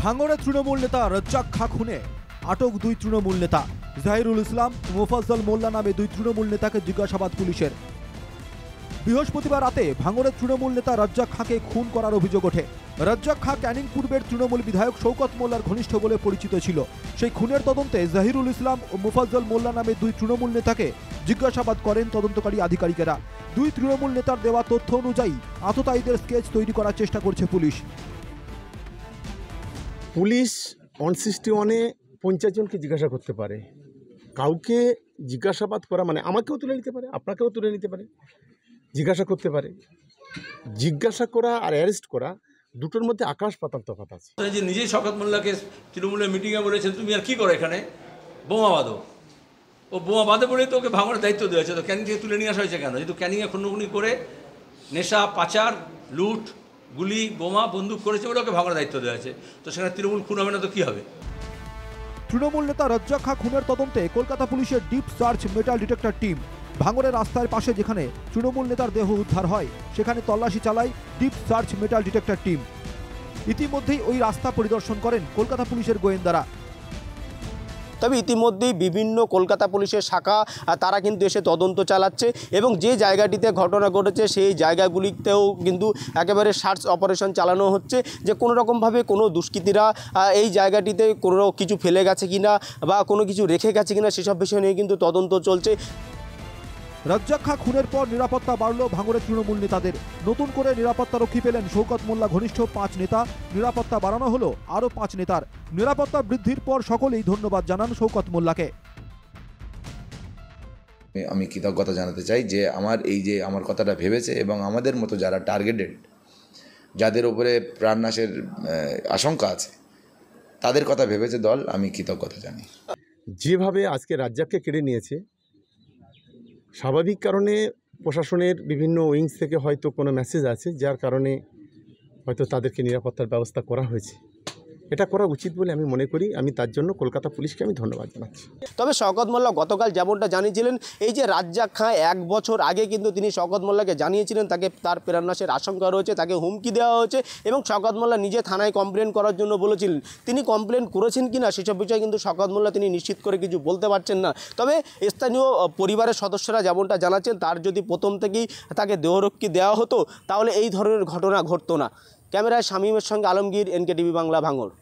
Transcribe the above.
ভাঙড়ে তৃণমূল নেতা রাজ্জাক খা খুনে আটক দুই তৃণমূল নেতা। জাহিরুল ইসলাম ও মোফাজ্জল মোল্লা নামে দুই তৃণমূল নেতাকে জিজ্ঞাসাবাদ পুলিশের। বৃহস্পতিবার রাতে ভাঙড়ে তৃণমূল নেতা রাজ্জাক খাকে খুন করার অভিযোগ ওঠে। রাজ্জাক খা ক্যানিং পূর্বের তৃণমূল বিধায়ক শওকত মোল্লার ঘনিষ্ঠ বলে পরিচিত ছিল। সেই খুনের তদন্তে জাহিরুল ইসলাম ও মোফাজ্জল মোল্লা নামে দুই তৃণমূল নেতাকে জিজ্ঞাসাবাদ করেন তদন্তকারী আধিকারিকেরা। দুই তৃণমূল নেতার দেওয়া তথ্য অনুযায়ী আততায়ীদের স্কেচ তৈরি করার চেষ্টা করছে পুলিশ। পুলিশ 161-এ 50 জনকে জিজ্ঞাসা করতে পারে। কাউকে জিজ্ঞাসাবাদ করা মানে আমাকেও তুলে নিতে পারে, আপনাকেও তুলে নিতে পারে, জিজ্ঞাসা করতে পারে। জিজ্ঞাসা করা আর অ্যারেস্ট করা দুটোর মধ্যে আকাশ পাতাল তফাৎ আছে। যে নিজেই শওকত মোল্লাকে তৃণমূলের মিটিংয়ে বলেছেন, তুমি আর কি করো এখানে, বোমা বাঁধো। ও বোমা বাঁধে বলেই তো ওকে ভাঙড়ের দায়িত্ব দেওয়া হয়েছে। তো ক্যানিং থেকে তুলে নিয়ে আসা হয়েছে কেন? যেহেতু ক্যানিংয়ে খুনোখুনি করে নেশা, পাচার, লুট, গুলি, বোমা, বন্দুক করেছে বলে ওকে ভাঙড়ের দায়িত্ব দেওয়া হয়েছে। তো সেখানে তৃণমূল খুন হবে না তো কী হবে? তৃণমূল নেতা রাজ্জাক খা খুনের তদন্তে কলকাতা পুলিশের deep search metal detector team ভাঙড়ের রাস্তার পাশে যেখানে তৃণমূল নেতার দেহ উদ্ধার হয় সেখানে তল্লাশি চালায় deep search metal detector team. ইতিমধ্যেই ওই রাস্তা পরিদর্শন করেন কলকাতা পুলিশের গোয়েন্দারা। তবে ইতিমধ্যেই বিভিন্ন কলকাতা পুলিশের শাখা তারা কিন্তু এসে তদন্ত চালাচ্ছে এবং যে জায়গাটিতে ঘটনা ঘটেছে সেই জায়গাগুলিতেও কিন্তু একেবারে সার্চ অপারেশন চালানো হচ্ছে যে কোনো রকমভাবে কোনো দুষ্কৃতীরা এই জায়গাটিতে কোনো কিছু ফেলে গেছে কিনা বা কোনো কিছু রেখে গেছে কিনা সেসব বিষয় নিয়ে কিন্তু তদন্ত চলছে। রাজ্জাক খা খুনের পর নিরাপত্তা বাড়ল ভাঙড়ের তৃণমূল নেতাদের। নতুন করে নিরাপত্তারক্ষী পেলেন শওকত মোল্লা ঘনিষ্ঠ 5 নেতা। নিরাপত্তা বাড়ানো হলো আরও 5 নেতার। নিরাপত্তা বৃদ্ধির পর সকলেই ধন্যবাদ জানান শওকত মোল্লাকে। আমি কৃতজ্ঞতা জানাতে চাই যে আমার কথাটা ভেবেছে এবং আমাদের মতো যারা টার্গেটেড, যাদের উপরে প্রাণনাশের আশঙ্কা আছে, তাদের কথা ভেবেছে দল, আমি কৃতজ্ঞতা জানি। যেভাবে আজকে রাজ্জাককে কেড়ে নিয়েছে, স্বাভাবিক কারণে প্রশাসনের বিভিন্ন উইংস থেকে হয়তো কোনো মেসেজ আছে যার কারণে হয়তো তাদেরকে নিরাপত্তার ব্যবস্থা করা হয়েছে। এটা করা উচিত বলে আমি মনে করি। আমি তার জন্য কলকাতা পুলিশকে আমি ধন্যবাদ জানাচ্ছি। তবে শওকত মোল্লা গতকাল যেমনটা জানিয়েছিলেন, এই যে রাজ্জাক খা 1 বছর আগে কিন্তু তিনি শওকত মোল্লাকে জানিয়েছিলেন তার প্রাণনাশের আশঙ্কা রয়েছে, তাকে হুমকি দেওয়া হয়েছে এবং শওকত মোল্লা নিজে থানায় কমপ্লেন করার জন্য বলেছিলেন। তিনি কমপ্লেন করেছেন কিনা সেসব বিষয়ে কিন্তু শওকত মোল্লা তিনি নিশ্চিত করে কিছু বলতে পারছেন না। তবে স্থানীয় পরিবারের সদস্যরা যেমনটা জানাচ্ছেন, তার যদি প্রথম থেকেই তাকে দেহরক্ষী দেওয়া হতো তাহলে এই ধরনের ঘটনা ঘটতো না। ক্যামেরায় শামীমের সঙ্গে আলমগীর, NKTV বাংলা, ভাঙড়।